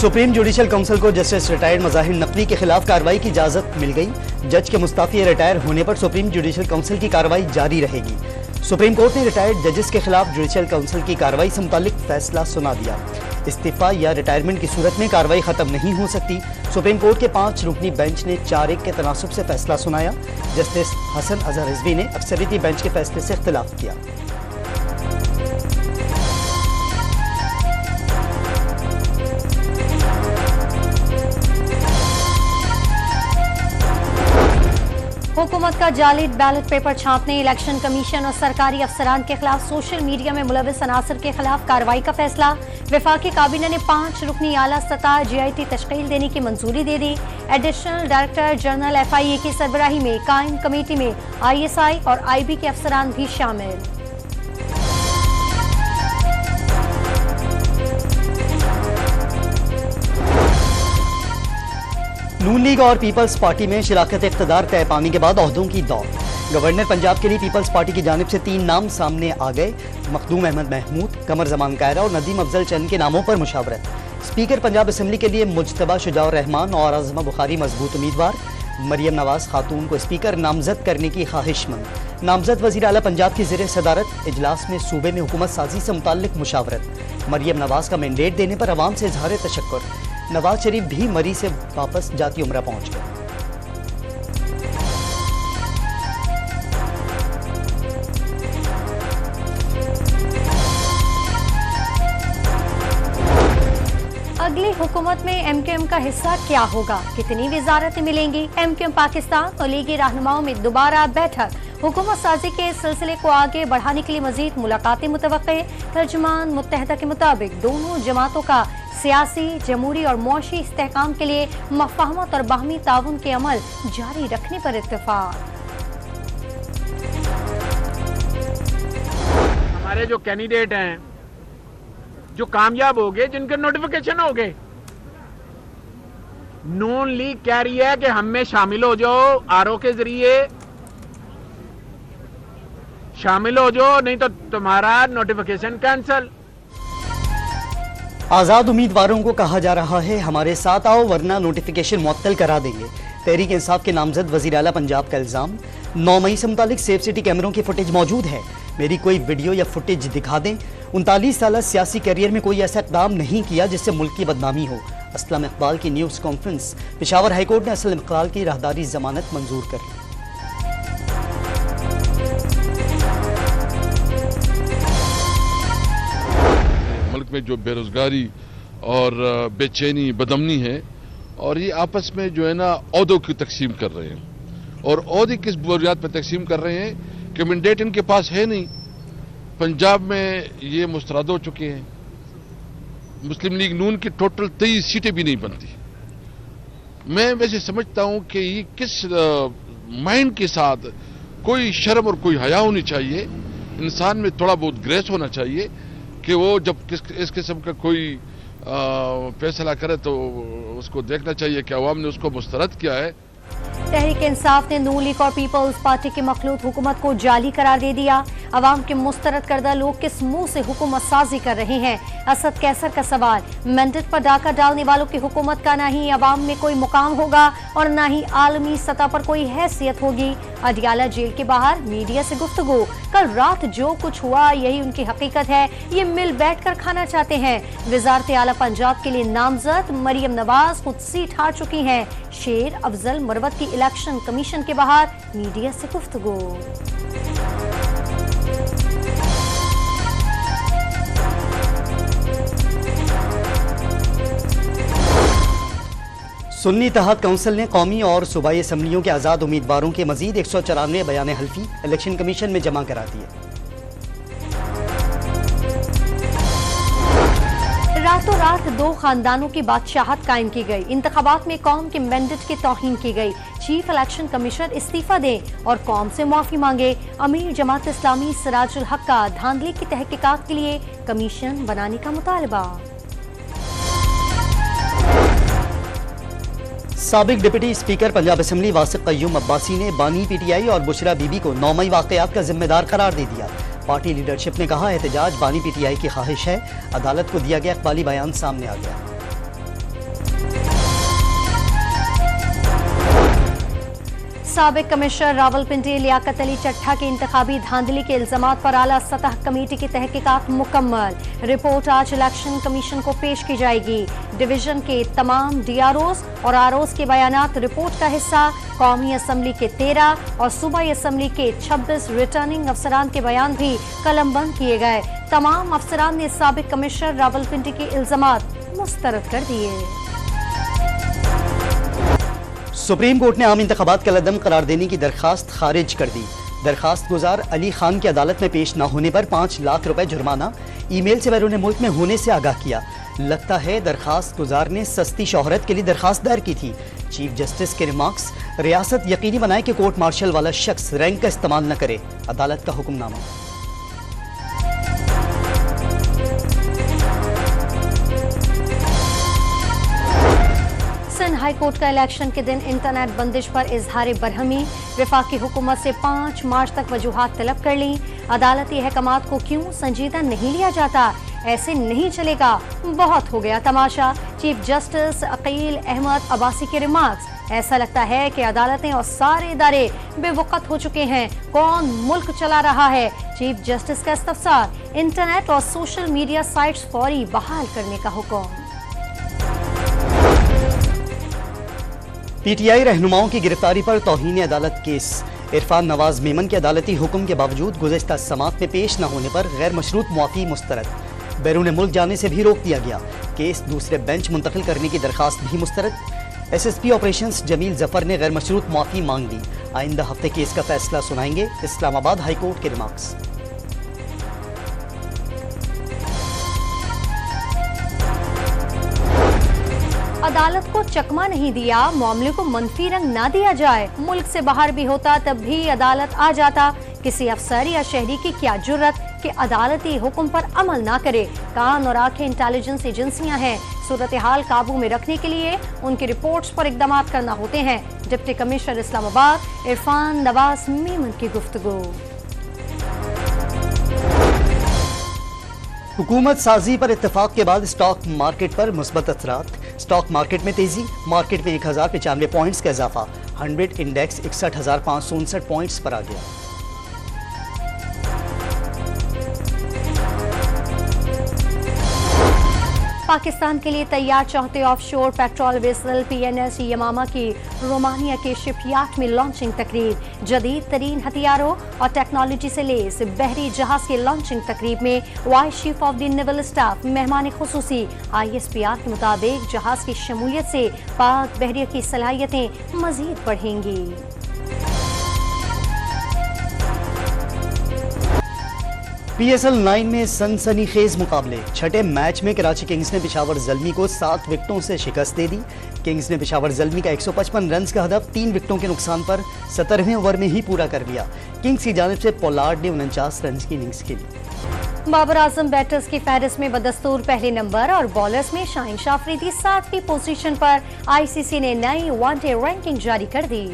Supreme judicial council को justice retired Mazahir Naqvi के खिलाफ कार्रवाई की इजाजत मिल गई। जज के मुस्ताफी रिटायर होने पर सुप्रीम जुडिशल काउंसिल की कार्रवाई जारी रहेगी। सुप्रीम कोर्ट ने रिटायर्ड जजेस के खिलाफ जुडिशल काउंसिल की कार्रवाई से मुतालिक फैसला सुना दिया। इस्तीफा या रिटायरमेंट की सूरत में कार्रवाई खत्म नहीं हो सकती। सुप्रीम कोर्ट के 5 रुकनी बेंच ने 4-1 के तनासुब से फैसला सुनाया। जस्टिस हसन अजहर रिजवी ने अक्सरियती बेंच के फैसले से इख्तिलाफ किया। हुकूमत का जाली बैलेट पेपर छापने, इलेक्शन कमीशन और सरकारी अफसरान के खिलाफ सोशल मीडिया में मुलविस अनासर के खिलाफ कार्रवाई का फैसला। वफाकी काबीना ने 5 रुकनी आला सतह GIT तश्कील देने की मंजूरी दे दी। एडिशनल डायरेक्टर जनरल FIA की सरबराही में कायम कमेटी में ISI और IB के अफसरान भी शामिल। नून लीग और पीपल्स पार्टी में शिराकत इख्तिदार तय पाने के बाद ओहदों की दौड़। गवर्नर पंजाब के लिए पीपल्स पार्टी की जानिब से 3 नाम सामने आ गए। मखदूम अहमद महमूद, कमर जमान कायरा और नदीम अफजल चंद के नामों पर मुशावरत। स्पीकर पंजाब असम्बली के लिए मुज्तबा शुजाउर रहमान और आज़मा बुखारी मजबूत उम्मीदवार। मरियम नवाज खातून को स्पीकर नामजद करने की ख्वाहिशमंद। नामजद वज़ीर आला पंजाब की ज़ेर सदारत इजलास में सूबे में हुकूमत साजी से मुताल्लिक मुशावरत। मरियम नवाज का मैंडेट देने पर अवाम से इजहार तशक्कुर। नवाज शरीफ भी मरी से वापस जाती उम्रा पहुंच गए। अगली हुकूमत में MQM का हिस्सा क्या होगा, कितनी वजारतें मिलेंगी? MQM पाकिस्तान और लीगी रहनुमाओं में दोबारा बैठक। हुकूमत साजी के सिलसिले को आगे बढ़ाने के लिए मजीद मुलाकातें मुतवक्के। तर्जुमान मुत्तहदा के मुताबिक दोनों जमातों का सियासी, जमहूरी और मुआशी इस्तेहकाम के लिए मफाहमत और बाहमी ताउन के अमल जारी रखने पर इत्तेफाक। हमारे जो कैंडिडेट हैं, जो कामयाब हो गए, जिनके नोटिफिकेशन हो गए, नून लीग कह रही है कि हम में शामिल हो जाओ, RO के जरिए शामिल हो जाओ, नहीं तो तुम्हारा नोटिफिकेशन कैंसल। आज़ाद उम्मीदवारों को कहा जा रहा है हमारे साथ आओ वरना नोटिफिकेशन मुअत्तल करा देंगे। तहरीक इंसाफ के नामजद वज़ीर आला पंजाब का इल्ज़ाम। 9 मई से मुतालिक सेफ सिटी कैमरों की फुटेज मौजूद है, मेरी कोई वीडियो या फुटेज दिखा दें। 39 साल सियासी करियर में कोई ऐसा इक़दाम नहीं किया जिससे मुल्क की बदनामी हो। असलम इकबाल की न्यूज़ कॉन्फ्रेंस। पेशावर हाईकोर्ट ने असलम इकबाल की राहदारी जमानत मंजूर कर ली। मुल्क में जो बेरोजगारी और बेचैनी बदमनी है, और ये आपस में जो है ना ओहदों की तकसीम कर रहे हैं। और ओहदे किस बुनियाद पर तकसीम कर रहे हैं कि मैंडेट इनके पास है नहीं। पंजाब में ये मुस्तरद हो चुके हैं। मुस्लिम लीग नून की टोटल 23 सीटें भी नहीं बनती। मैं वैसे समझता हूं कि ये किस माइंड के साथ, कोई शर्म और कोई हया होनी चाहिए, इंसान में थोड़ा बहुत ग्रेस होना चाहिए कि वो जब इस किस्म का कोई फैसला करे तो उसको देखना चाहिए कि अवाम ने उसको मुस्तरद किया है। तहरीक इंसाफ ने नून लीग और पीपल्स पार्टी की मखलूत हुकूमत को जाली करार दे दिया। अवाम के मुस्तरद करदा लोग किस मुंह से हुकूमत साजी कर रहे हैं? असद कैसर का सवाल। मैंडेट पर डाका डालने वालों की हुकूमत का ना ही अवाम में कोई मुकाम होगा और ना ही आलमी सतह पर कोई हैसियत होगी। अडियाला जेल के बाहर मीडिया से गुफ्तगू। कल रात जो कुछ हुआ यही उनकी हकीकत है, ये मिल बैठ कर खाना चाहते हैं। वजारत आला पंजाब के लिए नामजद मरियम नवाज खुद सीट हार चुकी हैं। शेर अफजल मरवत की इलेक्शन कमीशन के बाहर मीडिया से गुफ्तगू। सुन्नी इत्तेहाद काउंसिल ने कौमी और सूबाई असम्बलियों के आज़ाद उम्मीदवारों के मजीद 194 बयान हल्फी इलेक्शन कमीशन में जमा करा दिए। रातों रात 2 खानदानों की बादशाहत कायम की गई। इंतखाबात में कौम के मैंडेट की तौहीन की गई। चीफ इलेक्शन कमिश्नर इस्तीफा दें और कौम से माफी मांगे। अमीर जमात इस्लामी सिराजुल हक का धांधली की तहकीकात के लिए कमीशन बनाने का मुतालबा। साबिक deputy speaker Punjab assembly Wasif Qayyum Abbasi ने बानी PTI और बुशरा बीबी को 9 मई वाकयात का जिम्मेदार करार दे दिया। पार्टी लीडरशिप ने कहा एहतजाज बानी PTI की ख्वाहिश है। अदालत को दिया गया इकबाली बयान सामने आ गया। साबिक कमिश्नर रावलपिंडी लियाकत अली चट्ठा के इंतखाबी धांधली के इल्जामात पर आला सतह कमेटी की तहकीकात मुकम्मल। रिपोर्ट आज इलेक्शन कमीशन को पेश की जाएगी। डिवीजन के तमाम DROs और ROs के बयानात रिपोर्ट का हिस्सा। कौमी असम्बली के 13 और सूबाई असम्बली के 26 रिटर्निंग अफसरान के बयान भी कलमबंद किए गए। तमाम अफसरान ने साबिक कमिश्नर रावलपिंडी के इल्जामात मुस्तरद कर दिए। सुप्रीम कोर्ट ने आम इंतखाबात का लदम करार देने की दरखास्त खारिज कर दी। दरखास्त गुजार अली खान की अदालत में पेश न होने पर 5 लाख रुपए जुर्माना, ईमेल से बैरून मुल्क में होने से आगाह किया। लगता है दरखास्त गुजार ने सस्ती शोहरत के लिए दरखास्त दायर की थी। चीफ जस्टिस के रिमार्क्स, रियासत यकीनी बनाए कि कोर्ट मार्शल वाला शख्स रैंक का इस्तेमाल न करे। अदालत का हुक्मनामा। सिंध हाई कोर्ट का इलेक्शन के दिन इंटरनेट बंदिश पर इजहार बरहमी। वफाकी हुकूमत से 5 मार्च तक वजूहात तलब कर ली। अदालती अहकामात को क्यों संजीदा नहीं लिया जाता? ऐसे नहीं चलेगा, बहुत हो गया तमाशा। चीफ जस्टिस अकील अहमद अब्बासी के रिमार्क्स। ऐसा लगता है कि अदालतें और सारे इदारे बेवकत हो चुके हैं। कौन मुल्क चला रहा है? चीफ जस्टिस का इस्तफसार। इंटरनेट और सोशल मीडिया साइट्स फौरी बहाल करने का हुक्म। PTI रहनुमाओं की गिरफ्तारी पर तौहीन अदालत केस। इरफान नवाज मेमन के अदालती हुक्म के बावजूद गुज़िश्ता समात में पेश न होने पर गैर मशरूत मुआफ़ी मुस्तरद। बैरून मुल्क जाने से भी रोक दिया गया। केस दूसरे बेंच मुंतकिल करने की दरखास्त भी मुस्तरद। SSP ऑपरेशंस जमील जफर ने गैर मशरूत मुआफ़ी मांग दी। आइंदा हफ्ते केस का फैसला सुनाएंगे। इस्लामाबाद हाई कोर्ट के रिमार्क्स। अदालत को चकमा नहीं दिया, मामले को मनफी रंग ना दिया जाए। मुल्क से बाहर भी होता तब भी अदालत आ जाता। किसी अफसर या शहरी की क्या जुर्रत कि अदालती हुक्म पर अमल ना करे। कान और आंखें इंटेलिजेंस एजेंसियां हैं। सूरत हाल काबू में रखने के लिए उनकी रिपोर्ट्स पर इकदाम करना होते हैं। डिप्टी कमिश्नर इस्लामाबाद इरफान नवाज मेमन की गुफ्तगू। हुकूमत साजी पर इत्तेफाक के बाद स्टॉक मार्केट पर मुस्बत असरात। स्टॉक मार्केट में तेजी। मार्केट में 1095 पॉइंट्स का इजाफा। 100 इंडेक्स 61,559 पॉइंट्स पर आ गया। पाकिस्तान के लिए तैयार चौथे ऑफशोर पेट्रोल वेसल PNS यमामा की रोमानिया के शिपयार्ड में लॉन्चिंग तकरीब। जदीद तरीन हथियारों और टेक्नोलॉजी से लेस बहरी जहाज की लॉन्चिंग तकरीब में vice chief of the naval staff मेहमान खुसूसी। ISPR के मुताबिक जहाज की शमूलियत से पाक बहरिया की सलाहियतें मजीद बढ़ेंगी। PSL 9 में सनसनीखेज मुकाबले। छठे मैच में कराची किंग्स ने पेशावर ज़ल्मी को 7 विकेटों से शिकस्त दे दी। किंग्स ने पेशावर ज़ल्मी का 155 रन का हदफ 3 विकेटों के नुकसान पर 17वें ओवर में ही पूरा कर लिया। किंग्स की जानिब से पोलार्ड ने 49 रन की इनिंग्स खेली। बाबर आजम बैटर्स की फहरिस्त में बदस्तूर पहले नंबर और बॉलर्स में शाहीन शाह अफरीदी 7वीं पोजीशन पर। ICC ने नई वनडे रैंकिंग जारी कर दी।